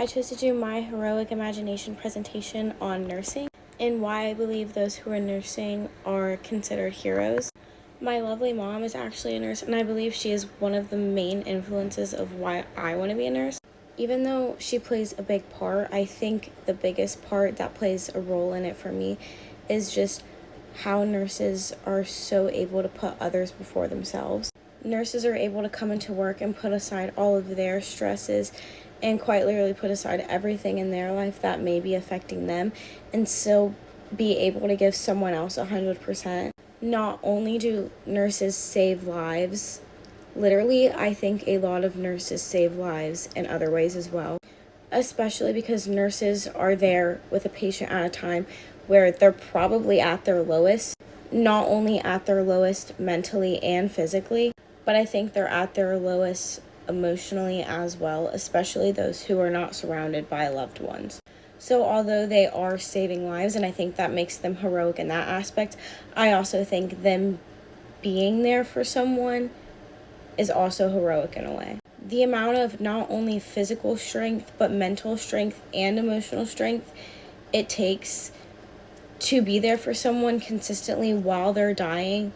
I chose to do my heroic imagination presentation on nursing and why I believe those who are nursing are considered heroes. My lovely mom is actually a nurse, and I believe she is one of the main influences of why I want to be a nurse. Even though she plays a big part, I think the biggest part that plays a role in it for me is just how nurses are so able to put others before themselves. Nurses are able to come into work and put aside all of their stresses and quite literally put aside everything in their life that may be affecting them and still be able to give someone else 100%. Not only do nurses save lives, literally, I think a lot of nurses save lives in other ways as well, especially because nurses are there with a patient at a time where they're probably at their lowest, not only at their lowest mentally and physically, but I think they're at their lowest emotionally as well, especially those who are not surrounded by loved ones. So although they are saving lives, and I think that makes them heroic in that aspect, I also think them being there for someone is also heroic in a way. The amount of not only physical strength, but mental strength and emotional strength it takes to be there for someone consistently while they're dying,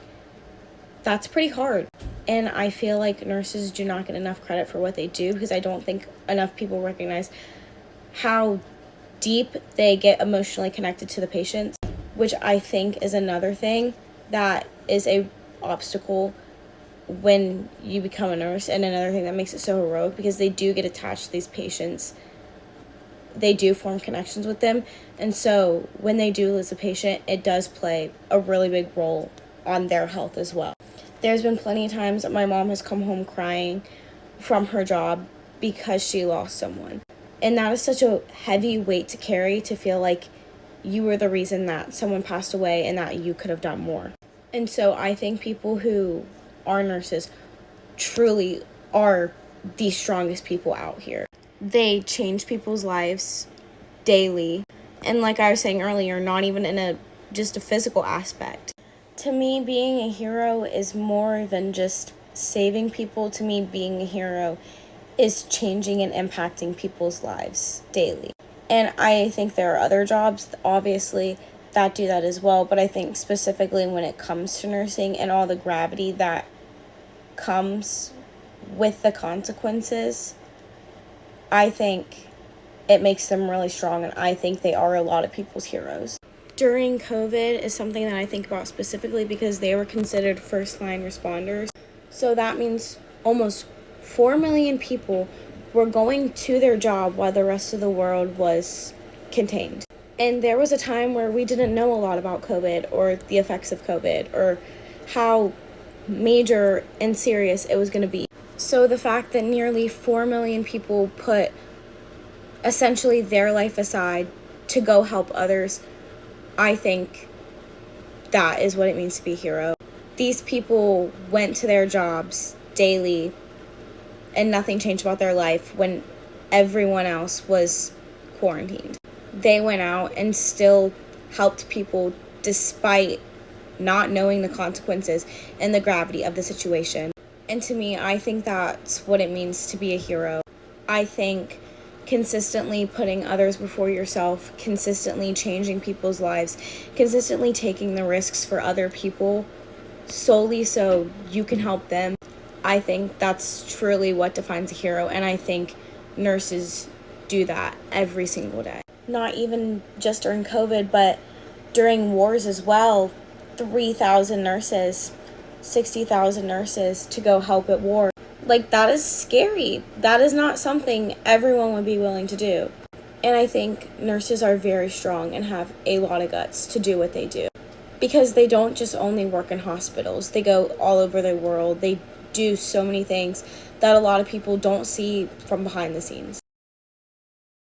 that's pretty hard. And I feel like nurses do not get enough credit for what they do because I don't think enough people recognize how deep they get emotionally connected to the patients, which I think is another thing that is a obstacle when you become a nurse, and another thing that makes it so heroic because they do get attached to these patients. They do form connections with them, and so when they do lose a patient, it does play a really big role on their health as well. There's been plenty of times that my mom has come home crying from her job because she lost someone. And that is such a heavy weight to carry, to feel like you were the reason that someone passed away and that you could have done more. And so I think people who are nurses truly are the strongest people out here. They change people's lives daily. And like I was saying earlier, not even in just a physical aspect. To me, being a hero is more than just saving people. To me, being a hero is changing and impacting people's lives daily. And I think there are other jobs, obviously, that do that as well. But I think specifically when it comes to nursing and all the gravity that comes with the consequences, I think it makes them really strong. And I think they are a lot of people's heroes. During COVID is something that I think about specifically because they were considered first-line responders. So that means almost 4 million people were going to their job while the rest of the world was contained. And there was a time where we didn't know a lot about COVID or the effects of COVID or how major and serious it was going to be. So the fact that nearly 4 million people put essentially their life aside to go help others, I think that is what it means to be a hero. These people went to their jobs daily and nothing changed about their life when everyone else was quarantined. They went out and still helped people despite not knowing the consequences and the gravity of the situation. And to me, I think that's what it means to be a hero. I think consistently putting others before yourself, consistently changing people's lives, consistently taking the risks for other people solely so you can help them, I think that's truly what defines a hero. And I think nurses do that every single day. Not even just during COVID, but during wars as well. 3,000 nurses, 60,000 nurses to go help at war. Like, that is scary. That is not something everyone would be willing to do. And I think nurses are very strong and have a lot of guts to do what they do. Because they don't just only work in hospitals. They go all over the world. They do so many things that a lot of people don't see from behind the scenes.